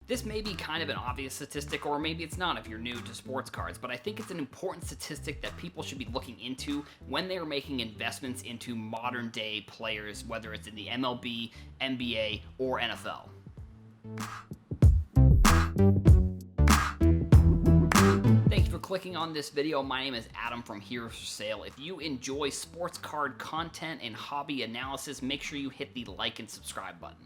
This may be kind of an obvious statistic, or maybe it's not if you're new to sports cards, but I think it's an important statistic that people should be looking into when they are making investments into modern day players, whether it's in the MLB, NBA, or NFL. Thank you for clicking on this video. My name is Adam from Herosforsale. If you enjoy sports card content and hobby analysis, make sure you hit the like and subscribe button.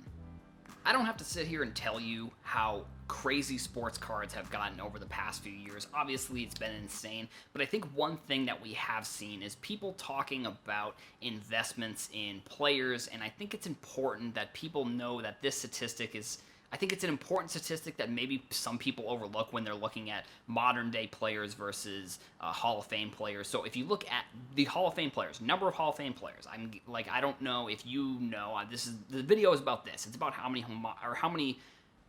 I don't have to sit here and tell you how crazy sports cards have gotten over the past few years. Obviously, it's been insane, but I think one thing that we have seen is people talking about investments in players, and I think it's important that people know that this statistic is... I think it's an important statistic that maybe some people overlook when they're looking at modern day players versus Hall of Fame players. So if you look at the Hall of Fame players, number of Hall of Fame players, I don't know if you know. The video is about this. It's about how many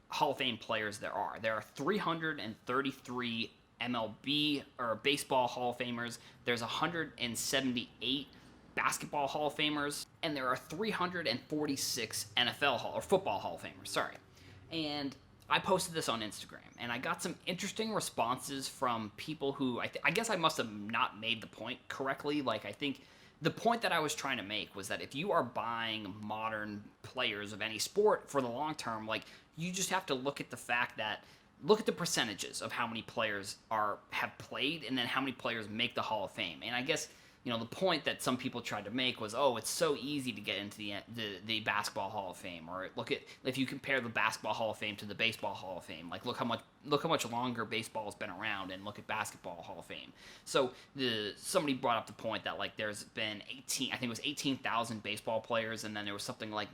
Hall of Fame players there are. There are 333 MLB or baseball Hall of Famers. There's 178 basketball Hall of Famers, and there are 346 NFL or football Hall of Famers. Sorry. And I posted this on Instagram, and I got some interesting responses from people who I guess I must have not made the point correctly. I think the point that I was trying to make was that if you are buying modern players of any sport for the long term, you just have to look at the fact that look at the percentages of how many players have played, and then how many players make the Hall of Fame. And I guess the point that some people tried to make was, oh, it's so easy to get into the Basketball Hall of Fame, or look at if you compare the Basketball Hall of Fame to the Baseball Hall of Fame, look how much longer baseball has been around, and look at Basketball Hall of Fame. So somebody brought up the point that there's been 18,000 baseball players, and then there was something I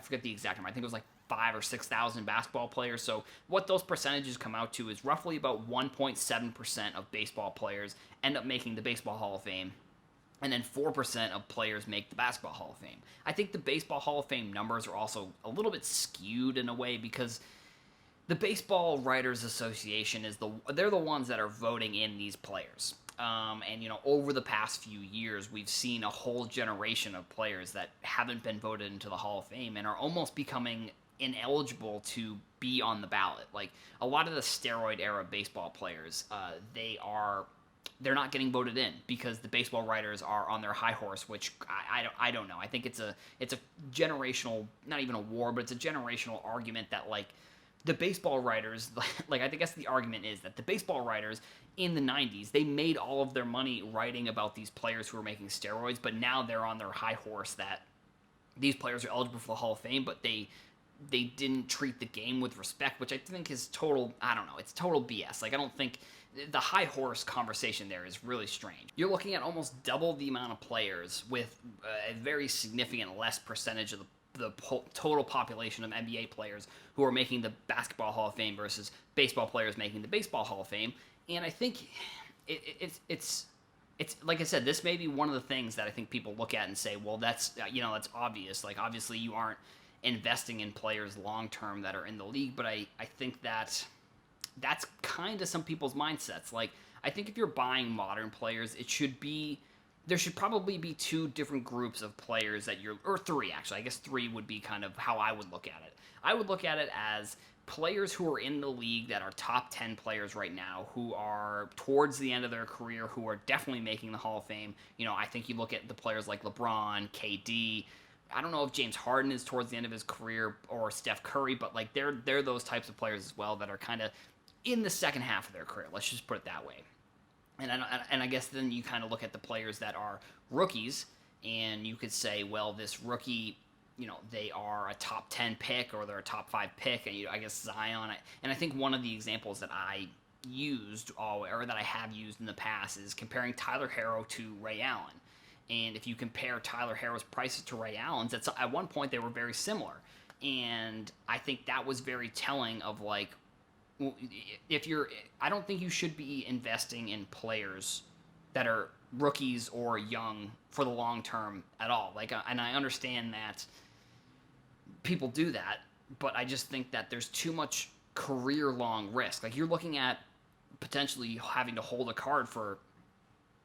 forget the exact number. I think it was 5,000 or 6,000 basketball players. So what those percentages come out to is roughly about 1.7% of baseball players end up making the Baseball Hall of Fame, and then 4% of players make the Basketball Hall of Fame. I think the Baseball Hall of Fame numbers are also a little bit skewed in a way, because the Baseball Writers Association they're the ones that are voting in these players. And over the past few years, we've seen a whole generation of players that haven't been voted into the Hall of Fame and are almost becoming ineligible to be on the ballot. A lot of the steroid era baseball players, they're not getting voted in because the baseball writers are on their high horse, which I don't know. I think it's a generational, not even a war, but it's a generational argument that the baseball writers, I guess the argument is that the baseball writers in the 90s, they made all of their money writing about these players who were making steroids, but now they're on their high horse that these players are eligible for the Hall of Fame, but they didn't treat the game with respect, which I think is total, it's total BS. I don't think the high horse conversation there is really strange. You're looking at almost double the amount of players with a very significant less percentage of the total population of NBA players who are making the Basketball Hall of Fame versus baseball players making the Baseball Hall of Fame. And I think it's like I said, this may be one of the things that I think people look at and say, well, that's obvious. Obviously you aren't investing in players long term that are in the league, but I think that's kind of some people's mindsets. I think if you're buying modern players, there should probably be two different groups of players or three actually. I guess three would be kind of how I would look at it. I would look at it as players who are in the league that are top 10 players right now, who are towards the end of their career, who are definitely making the Hall of Fame. I think you look at the players like LeBron, KD. I don't know if James Harden is towards the end of his career, or Steph Curry, but they're those types of players as well that are kind of in the second half of their career. Let's just put it that way. And I guess then you kind of look at the players that are rookies, and you could say, well, this rookie, they are a top 10 pick, or they're a top 5 pick, and I guess Zion. And I think one of the examples that I used, or that I have used in the past, is comparing Tyler Herro to Ray Allen. And if you compare Tyler Herro's prices to Ray Allen's, at one point they were very similar. And I think that was very telling of I don't think you should be investing in players that are rookies or young for the long term at all. And I understand that people do that, but I just think that there's too much career long risk. You're looking at potentially having to hold a card for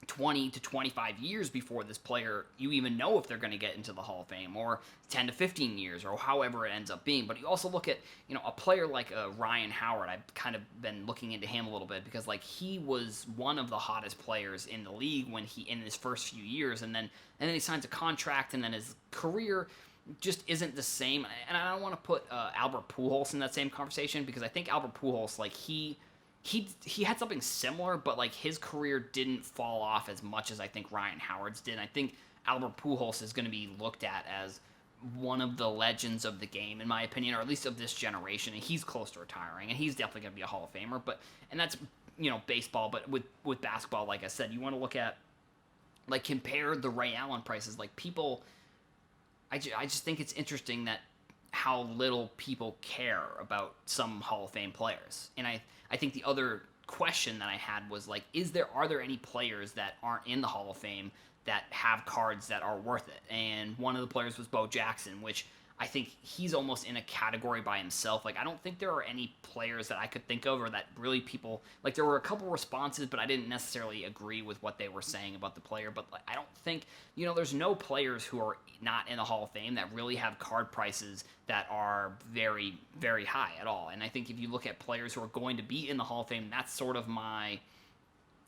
20 to 25 years before this player, you even know if they're going to get into the Hall of Fame, or 10 to 15 years, or however it ends up being. But you also look at, a player like Ryan Howard. I've kind of been looking into him a little bit because, like, he was one of the hottest players in the league in his first few years, and then he signs a contract, and then his career just isn't the same. And I don't want to put Albert Pujols in that same conversation, because I think Albert Pujols, like, he had something similar, but, like, his career didn't fall off as much as I think Ryan Howard's did. I think Albert Pujols is going to be looked at as one of the legends of the game, in my opinion, or at least of this generation, and he's close to retiring, and he's definitely going to be a Hall of Famer. And that's, baseball, but with basketball, like I said, you want to look at, like, compare the Ray Allen prices. Like, people, I just think it's interesting that how little people care about some Hall of Fame players. And I think the other question that I had was, like, are there any players that aren't in the Hall of Fame that have cards that are worth it? And one of the players was Bo Jackson, which I think he's almost in a category by himself. Like, I don't think there are any players that I could think of, or that really people, like, there were a couple responses, but I didn't necessarily agree with what they were saying about the player. But, like, I don't think, there's no players who are not in the Hall of Fame that really have card prices that are very, very high at all. And I think if you look at players who are going to be in the Hall of Fame, that's sort of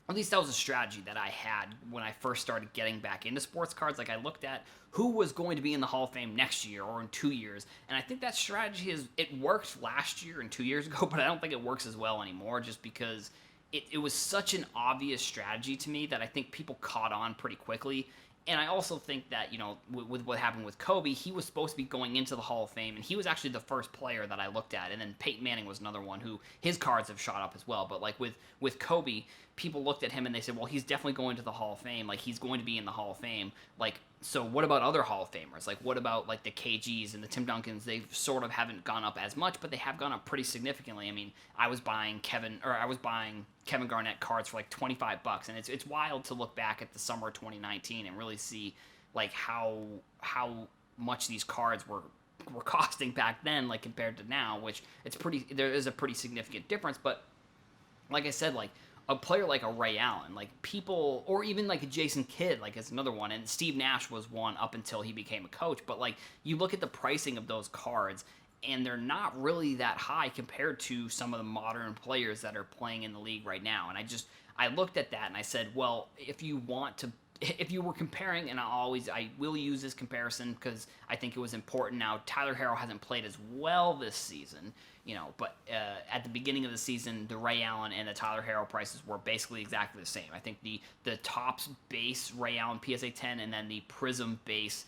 at least that was a strategy that I had when I first started getting back into sports cards. Like, I looked at who was going to be in the Hall of Fame next year or in 2 years, and I think that strategy it worked last year and 2 years ago, but I don't think it works as well anymore, just because it was such an obvious strategy to me that I think people caught on pretty quickly. And I also think that, with what happened with Kobe, he was supposed to be going into the Hall of Fame, and he was actually the first player that I looked at. And then Peyton Manning was another one who his cards have shot up as well. But, like, with Kobe, people looked at him and they said, well, he's definitely going to the Hall of Fame. Like, he's going to be in the Hall of Fame. Like, so what about other Hall of Famers? Like, what about, like, the KGs and the Tim Duncans? They sort of haven't gone up as much, but they have gone up pretty significantly. I mean, I was buying Kevin Garnett cards for like $25, and it's wild to look back at the summer of 2019 and really see, like, how much these cards were costing back then, like, compared to now, which there is a pretty significant difference. But like I said, like, a player like a Ray Allen, like, people, or even like a Jason Kidd, like, is another one, and Steve Nash was one up until he became a coach. But, like, you look at the pricing of those cards, and they're not really that high compared to some of the modern players that are playing in the league right now. And I looked at that and I said, well, if you were comparing, and I will use this comparison because I think it was important. Now, Tyler Herro hasn't played as well this season, but at the beginning of the season, the Ray Allen and the Tyler Herro prices were basically exactly the same. I think the Topps base Ray Allen PSA 10, and then the Prism base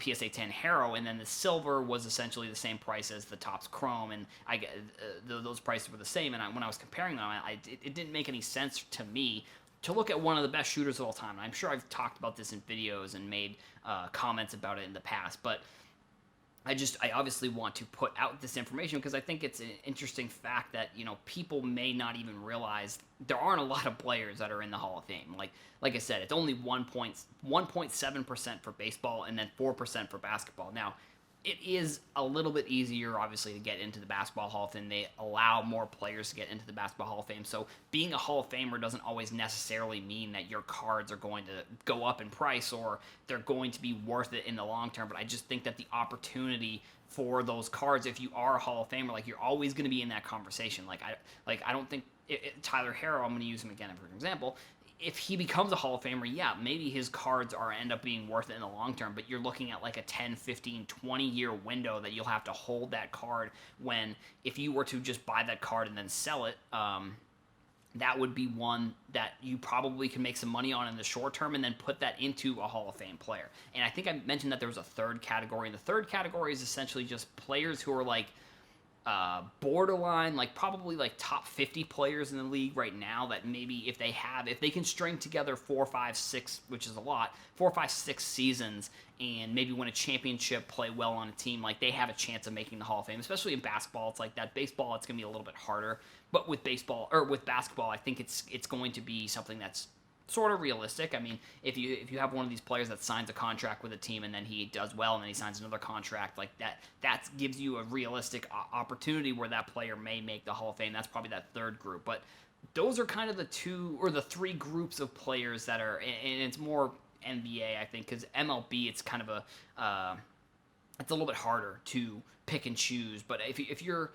PSA 10 Herro, and then the silver was essentially the same price as the Topps Chrome, and those prices were the same. And when I was comparing them, it didn't make any sense to me to look at one of the best shooters of all time. And I'm sure I've talked about this in videos and made comments about it in the past, but I obviously want to put out this information because I think it's an interesting fact that, people may not even realize there aren't a lot of players that are in the Hall of Fame. Like I said, it's only 1.7% for baseball and then 4% for basketball. Now, it is a little bit easier, obviously, to get into the Basketball Hall of Fame. They allow more players to get into the Basketball Hall of Fame. So being a Hall of Famer doesn't always necessarily mean that your cards are going to go up in price or they're going to be worth it in the long term. But I just think that the opportunity for those cards, if you are a Hall of Famer, like, you're always going to be in that conversation. I don't think Tyler Herro, I'm going to use him again for an example. If he becomes a Hall of Famer, yeah, maybe his cards end up being worth it in the long term, but you're looking at like a 10, 15, 20-year window that you'll have to hold that card, when if you were to just buy that card and then sell it, that would be one that you probably can make some money on in the short term and then put that into a Hall of Fame player. And I think I mentioned that there was a third category, and the third category is essentially just players who are like borderline, like probably like top 50 players in the league right now, that maybe if they can string together 4, 5, 6, which is a lot, 4, 5, 6 seasons, and maybe win a championship, play well on a team, like, they have a chance of making the Hall of Fame. Especially in basketball, it's like that. Baseball, it's going to be a little bit harder, but with basketball, I think it's going to be something that's sort of realistic. I mean, if you have one of these players that signs a contract with a team and then he does well and then he signs another contract, like that gives you a realistic opportunity where that player may make the Hall of Fame. That's probably that third group. But those are kind of the two or the three groups of players that are, and it's more NBA, I think, because MLB, it's kind of it's a little bit harder to pick and choose. But if you're,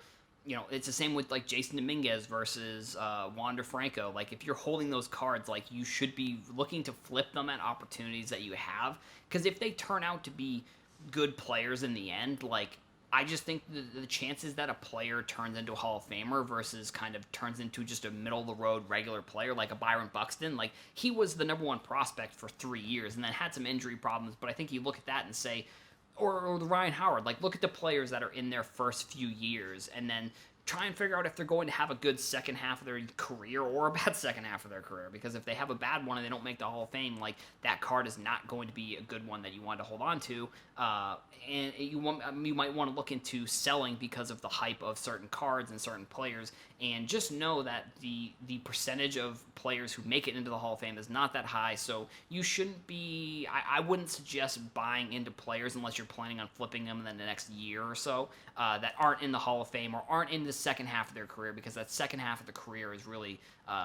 it's the same with like Jason Dominguez versus Wander Franco. Like if you're holding those cards, like you should be looking to flip them at opportunities that you have, because if they turn out to be good players in the end, like I just think the chances that a player turns into a Hall of Famer versus kind of turns into just a middle of the road regular player like a Byron Buxton, like he was the number one prospect for 3 years and then had some injury problems. But I think you look at that and say, or the Ryan Howard, like look at the players that are in their first few years and then try and figure out if they're going to have a good second half of their career or a bad second half of their career. Because if they have a bad one and they don't make the Hall of Fame, like that card is not going to be a good one that you want to hold on to. And you might want to look into selling because of the hype of certain cards and certain players. And just know that the percentage of players who make it into the Hall of Fame is not that high. So you shouldn't be. I wouldn't suggest buying into players unless you're planning on flipping them in the next year or so that aren't in the Hall of Fame or aren't in the second half of their career, because that second half of the career is really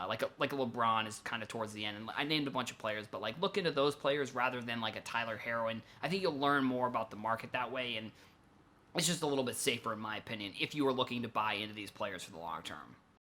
like a LeBron is kind of towards the end. And I named a bunch of players, but like look into those players rather than like a Tyler Herro. And I think you'll learn more about the market that way, and it's just a little bit safer in my opinion if you are looking to buy into these players for the long term.